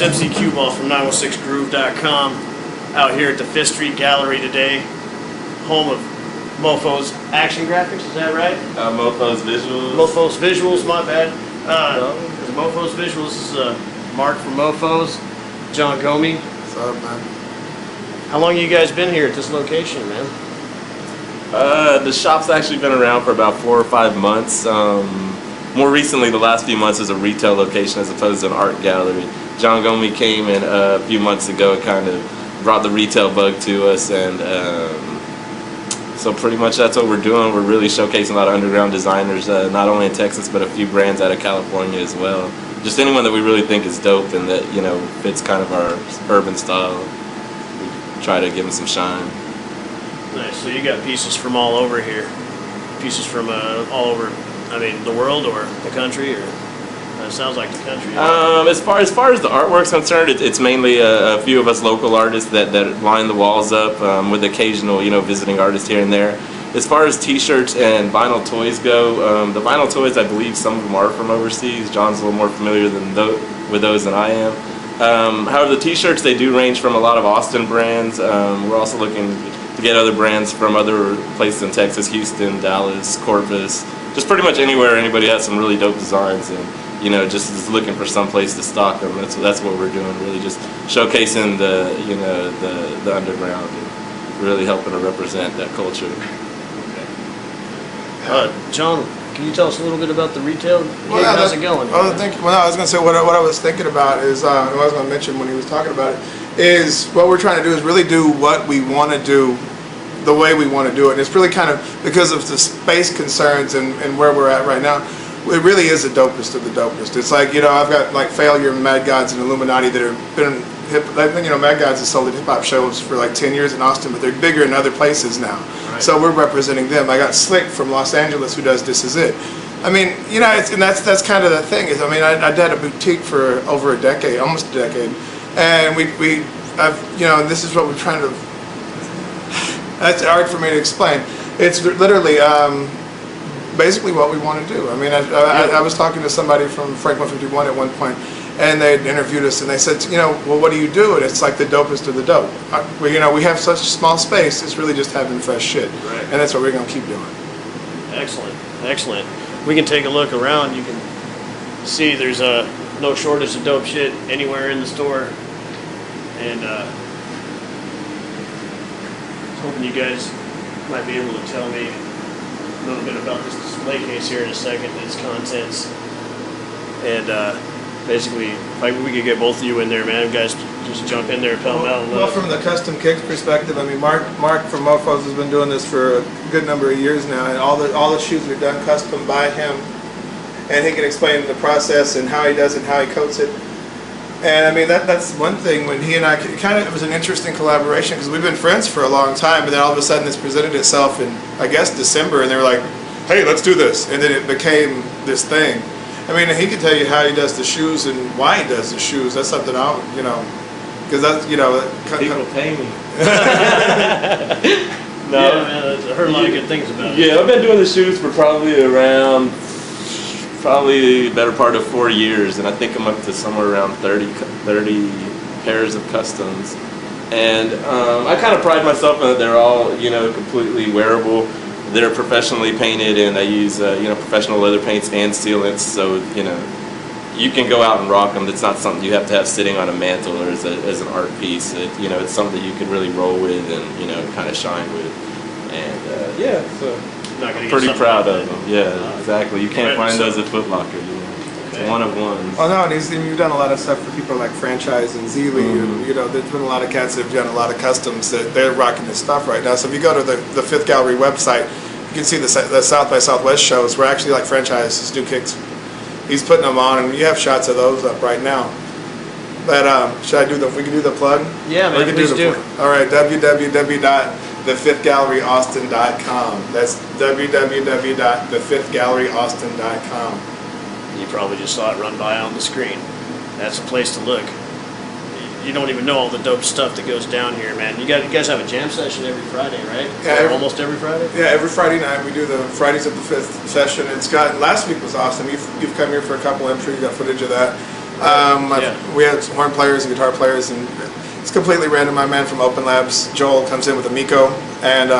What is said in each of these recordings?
It's MC QBall from 916groove.com out here at the 5th Street Gallery today, home of Mofo's Action Graphics, is that right? Mofo's Visuals. Mofo's Visuals, my bad. Mofo's Visuals is Mark from Mofo's, John Gomi. What's up, man? How long have you guys been here at this location, man? The shop's actually been around for about 4 or 5 months. More recently, the last few months, is a retail location as opposed to an art gallery. John Gomi came in a few months ago and kind of brought the retail bug to us, and so pretty much that's what we're doing. We're really showcasing a lot of underground designers, not only in Texas, but a few brands out of California as well. Just anyone that we really think is dope and that, you know, fits kind of our urban style. We try to give them some shine. Nice. So you got pieces from all over here, pieces from all over. I mean, the world or the country, or it sounds like the country. As far as the artwork's concerned, it's mainly a few of us local artists that line the walls up, with occasional, you know, visiting artists here and there. As far as T-shirts and vinyl toys go, the vinyl toys, I believe some of them are from overseas. John's a little more familiar with those than I am. However, the T-shirts, they do range from a lot of Austin brands. We're also looking to get other brands from other places in Texas: Houston, Dallas, Corpus. Just pretty much anywhere anybody has some really dope designs, and, you know, just is looking for some place to stock them. That's what we're doing, really just showcasing the, you know, the underground and really helping to represent that culture. John, can you tell us a little bit about the retail? Well, yeah, how's it going? I was going to say what I was thinking about is, what I was going to mention when he was talking about it, is what we're trying to do is really do what we want to do the way we want to do it. And it's really kind of because of the space concerns and where we're at right now. It really is the dopest of the dopest. It's like, you know, I've got like Failure, Mad Gods, and Illuminati that have been hip. I think, you know, Mad Gods has sold at hip hop shows for like 10 years in Austin, but they're bigger in other places now. Right. So we're representing them. I got Slick from Los Angeles who does This Is It. I mean, you know, and that's kind of the thing. Is, I mean, I did a boutique for over a decade, almost a decade, and I've, you know, and this is what we're trying to. That's hard for me to explain. It's literally basically what we want to do. I mean, I was talking to somebody from Frank 151 at one point, and they interviewed us, and they said, you know, well, what do you do? And it's like the dopest of the dope. You know, we have such a small space. It's really just having fresh shit, right. And that's what we're gonna keep doing. Excellent, excellent. We can take a look around. You can see there's no shortage of dope shit anywhere in the store, and hoping you guys might be able to tell me a little bit about this display case here in a second, its contents, and basically, like, we could get both of you in there, man. You guys just jump in there, pell mell. Well, from the custom kicks perspective, I mean, Mark from Mofo's has been doing this for a good number of years now, and all the shoes are done custom by him, and he can explain the process and how he does it, and how he coats it. And I mean, that's one thing. When he and I it was an interesting collaboration because we've been friends for a long time, but then all of a sudden this presented itself in, I guess, December, and they were like, hey, let's do this. And then it became this thing. I mean, he can tell you how he does the shoes and why he does the shoes. That's something I, you know, because that's, you know. People pay me. No, yeah, man, I've heard a lot of good things about it. Yeah, I've been doing the shoes for probably the better part of 4 years, and I think I'm up to somewhere around 30 pairs of customs. And I kind of pride myself in that they're all, you know, completely wearable. They're professionally painted, and I use you know, professional leather paints and sealants, so, you know, you can go out and rock them. It's not something you have to have sitting on a mantle or as an art piece. You know, it's something that you can really roll with and, you know, kind of shine with. And yeah, so I'm pretty proud of them. Yeah, exactly. You can't find those at Foot Locker. You know, it's one of ones. Oh no, and you've done a lot of stuff for people like Franchise and Zeely. And, you know, there's been a lot of cats that have done a lot of customs that they're rocking this stuff right now. So if you go to the 5th Gallery website, you can see the South by Southwest shows where actually like Franchise do kicks. He's putting them on, and you have shots of those up right now. But should I do we can do the plug? Yeah, man, please do. All right, www.thefifthgalleryaustin.com. That's www.thefifthgalleryaustin.com. You probably just saw it run by on the screen. That's a place to look. You don't even know all the dope stuff that goes down here, man. You guys have a jam session every Friday, right? Yeah, almost every Friday. Yeah, every Friday night we do the Fridays at the 5th session. Last week was awesome. You've come here for a couple. I'm sure you got footage of that. We had horn players and guitar players, and it's completely random. My man from Open Labs, Joel, comes in with a Miko, and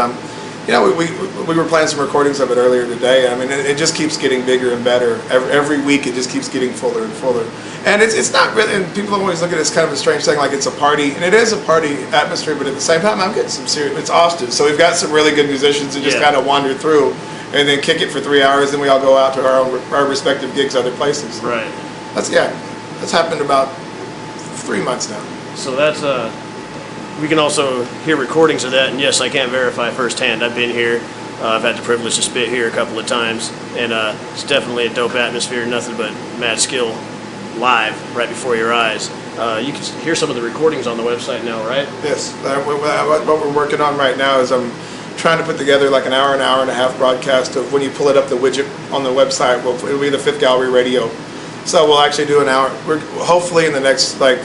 we were playing some recordings of it earlier today. I mean, it just keeps getting bigger and better. Every week, it just keeps getting fuller and fuller. And it's not really, and people always look at it as kind of a strange thing, like it's a party, and it is a party atmosphere, but at the same time, I'm getting some serious, it's Austin, so we've got some really good musicians that just kind of wander through, and then kick it for 3 hours, and we all go out to our respective gigs other places. Right. That's happened about 3 months now. So that's, we can also hear recordings of that, and yes, I can verify firsthand. I've been here. I've had the privilege to spit here a couple of times, and it's definitely a dope atmosphere, nothing but mad skill live right before your eyes. You can hear some of the recordings on the website now, right? Yes. What we're working on right now is I'm trying to put together like an hour and a half broadcast of when you pull it up the widget on the website. It'll be the Fifth Gallery Radio. So we'll actually do an hour. Hopefully in the next like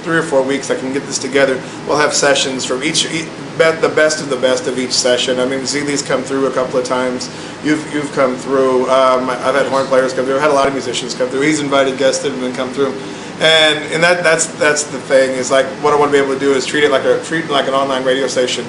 3 or 4 weeks I can get this together. We'll have sessions from the best of the best of each session. I mean, Zeely's come through a couple of times. You've come through. I've had horn players come through. I've had a lot of musicians come through. He's invited guests that have been come through. And that's the thing, is like what I want to be able to do is treat it like an online radio station.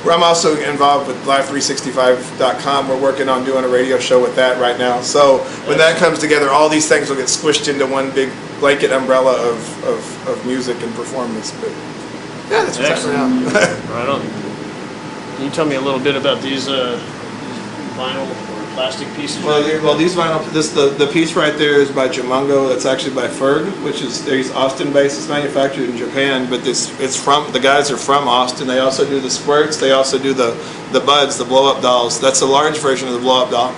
Where I'm also involved with Live365.com. We're working on doing a radio show with that right now. So when that comes together, all these things will get squished into one big blanket umbrella of music and performance. But yeah, that's what's happening now. Right on. Can you tell me a little bit about these vinyl or plastic pieces? Well, these vinyl. The piece right there is by Jamungo. That's actually by Ferg, which is he's Austin-based. It's manufactured in Japan, but the guys are from Austin. They also do the squirts. They also do the buds, the blow-up dolls. That's a large version of the blow-up doll.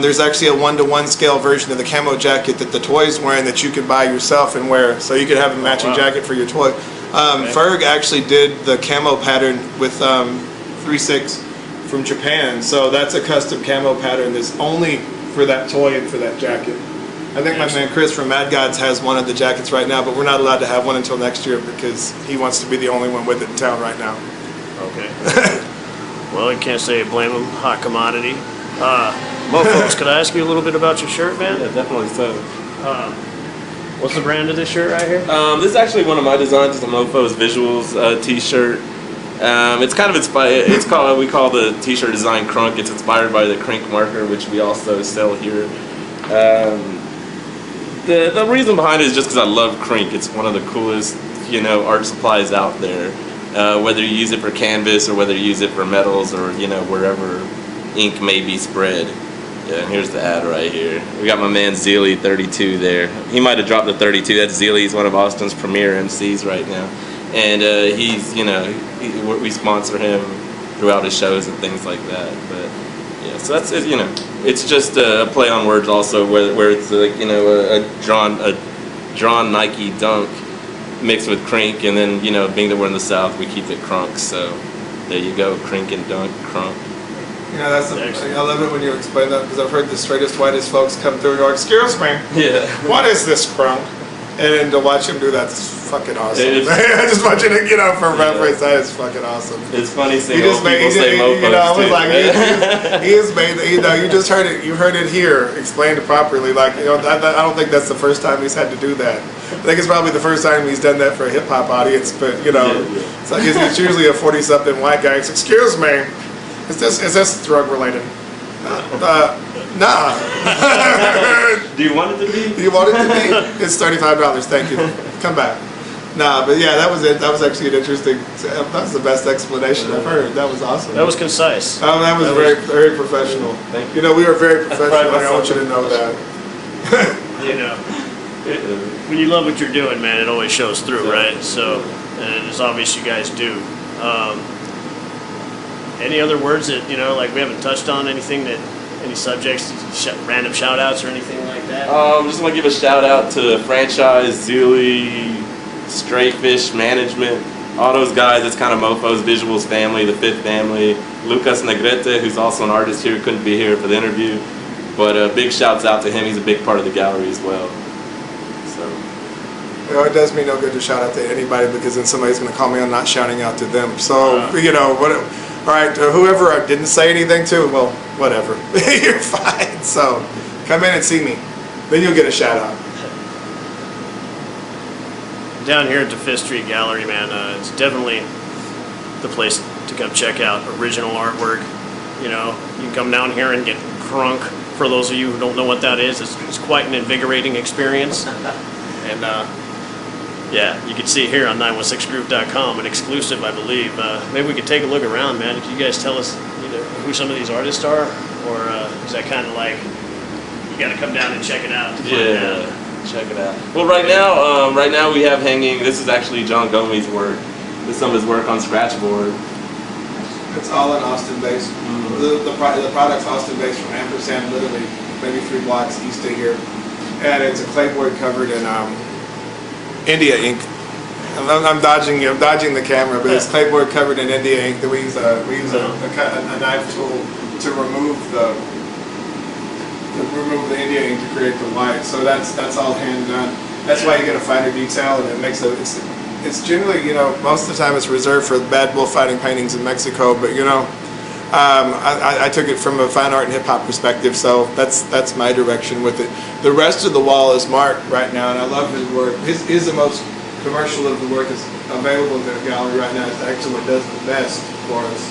There's actually a 1-to-1 scale version of the camo jacket that the toy's wearing that you could buy yourself and wear. So you could have a matching jacket for your toy. Ferg actually did the camo pattern with 3/6 from Japan. So that's a custom camo pattern that's only for that toy and for that jacket. I think my man Chris from Mad Gods has one of the jackets right now, but we're not allowed to have one until next year because he wants to be the only one with it in town right now. Okay. Well, you can't say blame him. Hot commodity. Mofos, could I ask you a little bit about your shirt, man? Yeah, definitely so. What's the brand of this shirt right here? This is actually one of my designs. It's a Mofos Visuals t-shirt. It's kind of inspired. We call the t-shirt design Crunk. It's inspired by the Crink marker, which we also sell here. The reason behind it is just because I love Crink. It's one of the coolest, art supplies out there. Whether you use it for canvas or whether you use it for metals or wherever ink may be spread. Yeah, and here's the ad right here. We got my man Zeely 32 there. He might have dropped the 32. That's Zeely. He's one of Austin's premier MCs right now. And he's, we sponsor him throughout his shows and things like that. But yeah, so that's it. It's just a play on words also, where it's like a drawn Nike dunk mixed with Crink, and then being that we're in the South, we keep it crunk. So there you go, Crink and dunk, crunk. I love it when you explain that, because I've heard the straightest, whitest folks come through and go, "Excuse me, what is this crunk?" And then to watch him do that is fucking awesome. Just watching it, for reference, that is fucking awesome. It's funny seeing old people say mofos I was too. like, he has made, you just heard it, you heard it here, explained it properly. Like, I don't think that's the first time he's had to do that. I think it's probably the first time he's done that for a hip hop audience, but It's like it's usually a 40-something white guy. It's, "Excuse me, is this drug related?" Nah. Do you want it to be? Do you want it to be? It's $35. Thank you. Come back. Nah, but yeah, that was it. That was actually an interesting. That was the best explanation I've heard. That was awesome. That was concise. That was very, very professional. Thank you. We were very professional. I want you to know that. When you love what you're doing, man, it always shows through, right? So, and it's obvious you guys do. Any other words that like we haven't touched on? Any subjects, random shout outs or anything like that? Just want to give a shout out to Franchise, Zeely, Straight Fish Management, all those guys. It's kind of Mofos Visuals family, the fifth family. Lucas Negrete, who's also an artist here, couldn't be here for the interview, but big shouts out to him. He's a big part of the gallery as well. So. It does me no good to shout out to anybody, because then somebody's going to call me on not shouting out to them. So all right, whoever I didn't say anything to, well, whatever. You're fine. So come in and see me. Then you'll get a shout out. down here at the Fifth Street Gallery, man, it's definitely the place to come check out original artwork. You know, you can come down here and get crunk. For those of you who don't know what that is, it's quite an invigorating experience. And yeah, you can see it here on 916group.com, an exclusive, I believe. Maybe we could take a look around, man. Could you guys tell us, you know, who some of these artists are, or is that kind of like you got to come down and check it out? To find out? Check it out. Well, right now we have hanging. This is actually John Gomez's work. This is some of his work on scratchboard. It's all in Austin based. The product's Austin based from Ampersand, literally maybe 3 blocks east of here, and it's a clayboard covered in India ink. I'm dodging the camera, but it's clayboard covered in India ink. That we use a knife tool to remove the India ink to create the white. So that's all hand done. That's why you get a finer detail, and it makes it's generally, you know, most of the time it's reserved for bad bullfighting paintings in Mexico, but you know, I took it from a fine art and hip hop perspective, so that's my direction with it. The rest of the wall is Mark right now, and I love his work. His is the most commercial of the work is available in the gallery right now. It's actually what does the best for us,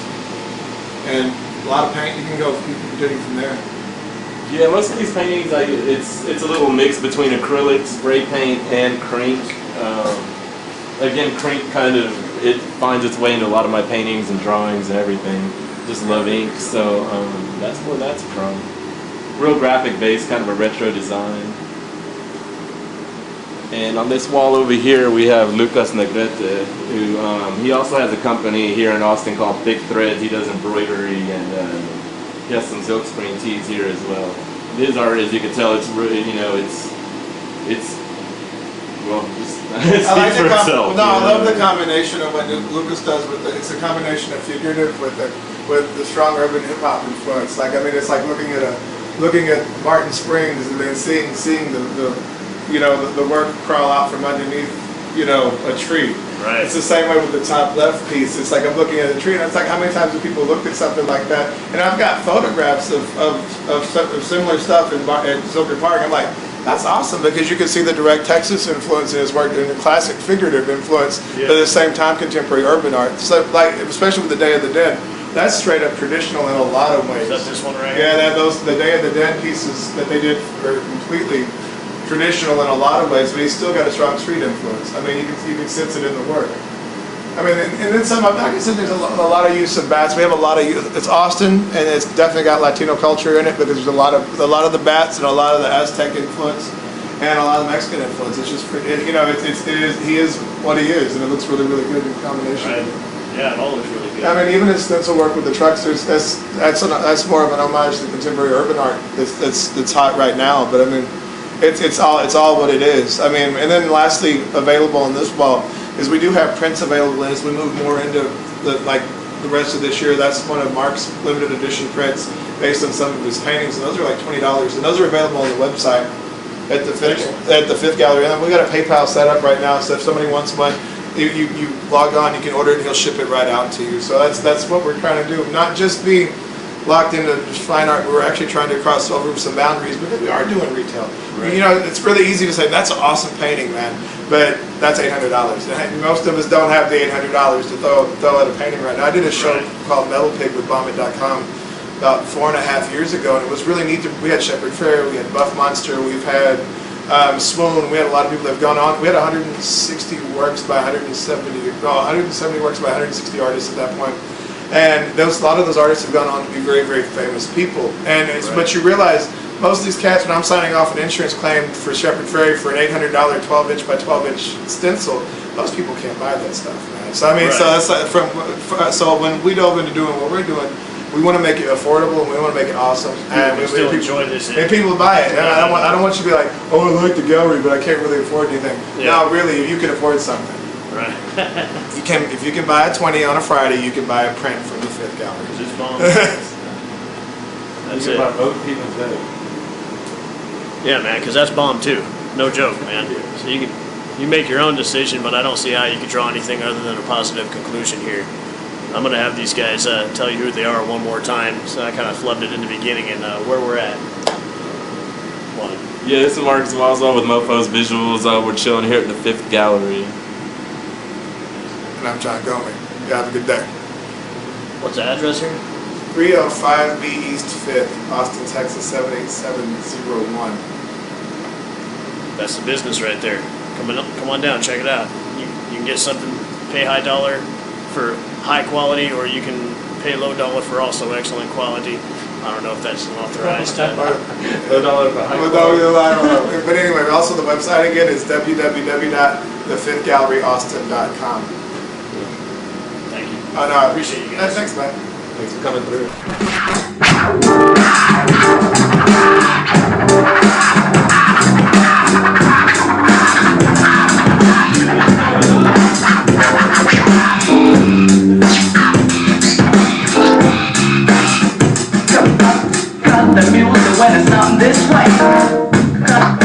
and a lot of paint. You can go continuing from there. Yeah, most of these paintings, it's a little mix between acrylic, spray paint, and crink. Again, crink it finds its way into a lot of my paintings and drawings and everything. Just love ink, so that's where that's from. Real graphic base, kind of a retro design. And on this wall over here, we have Lucas Negrete, who he also has a company here in Austin called Thick Threads. He does embroidery, and he has some silk screen tees here as well. His art, as you can tell, it's really, you know, it's well, it speaks for itself. No, I love the combination of what Lucas does with it. It's a combination of figurative with the strong urban hip hop influence. Like, I mean, it's like looking at Martin Springs and then seeing the you know, the work crawl out from underneath, you know, a tree. Right. It's the same way with the top left piece. It's like I'm looking at a tree, and it's like, how many times have people looked at something like that? And I've got photographs of similar stuff in Silver Park. I'm like, that's awesome, because you can see the direct Texas influence in his work and the classic figurative influence, but at the same time contemporary urban art. So, like, especially with the Day of the Dead, that's straight up traditional in a lot of ways. Is that this one right here? Yeah, the Day of the Dead pieces that they did are completely traditional in a lot of ways, but he's still got a strong street influence. I mean, you can sense it in the work. I mean, and then some, like I said, there's a lot of use of bats. We have a lot of use. It's Austin, and it's definitely got Latino culture in it, because there's a lot of the bats and a lot of the Aztec influence and a lot of Mexican influence. It's just, you know, he is what he is, and it looks really, really good in combination. Right. Yeah, it all looks really good. I mean, even his stencil work with the trucks, that's more of an homage to contemporary urban art that's hot right now. But I mean, it's all what it is. I mean, and then lastly, available on this wall is we do have prints available, and as we move more into the rest of this year, that's one of Mark's limited edition prints based on some of his paintings, and those are like $20, and those are available on the website at the Fifth Gallery. And we got a PayPal set up right now, so if somebody wants one, you log on, you can order it, and he'll ship it right out to you. So that's what we're trying to do, not just be locked into just fine art. We're actually trying to cross over some boundaries, because we are doing retail. Right. You know, it's really easy to say, that's an awesome painting, man, but that's $800. And most of us don't have the $800 to throw at a painting right now. I did a show called Metal Pig with Bombit.com about 4.5 years ago, and it was really neat. We had Shepard Fairey, we had Buff Monster, we've had Swoon. We had a lot of people that have gone on. We had 160 works by 170 works by 160 artists at that point. And a lot of those artists have gone on to be very, very famous people. And but you realize, most of these cats, when I'm signing off an insurance claim for Shepard Fairey for an $800 12-inch by 12-inch stencil, most people can't buy that stuff, man. So I mean, so that's like so when we dove into doing what we're doing, we want to make it affordable, and we want to make it awesome, and we still enjoy this. And people buy it. And I don't want you to be like, oh, I like the gallery, but I can't really afford anything. Yeah. No, really, you can afford something. Right. If you can buy a 20 on a Friday, you can buy a print from the Fifth Gallery. It's bomb. That's you it. Buy both people's day. Yeah, man, because that's bomb too. No joke, man. So you make your own decision, but I don't see how you could draw anything other than a positive conclusion here. I'm going to have these guys tell you who they are one more time, so I kind of flubbed it in the beginning and where we're at. One. Yeah, this is Marcus Waswell with Mofo's Visuals. We're chilling here at the 5th Gallery. And I'm John Gomey. You have a good day. What's the address here? 305B East 5th, Austin, Texas 78701. That's the business right there. Come on down, check it out. You can get something, pay high dollar for high quality, or you can pay low dollar for also excellent quality. I don't know if that's an authorized. Low dollar for high I quality. don't know. But anyway, also the website again is www.thefifthgalleryaustin.com. Thank you. Oh, no, I appreciate you guys. Thanks, man. Thanks for coming through. Cut the music when it's not this way. Cut.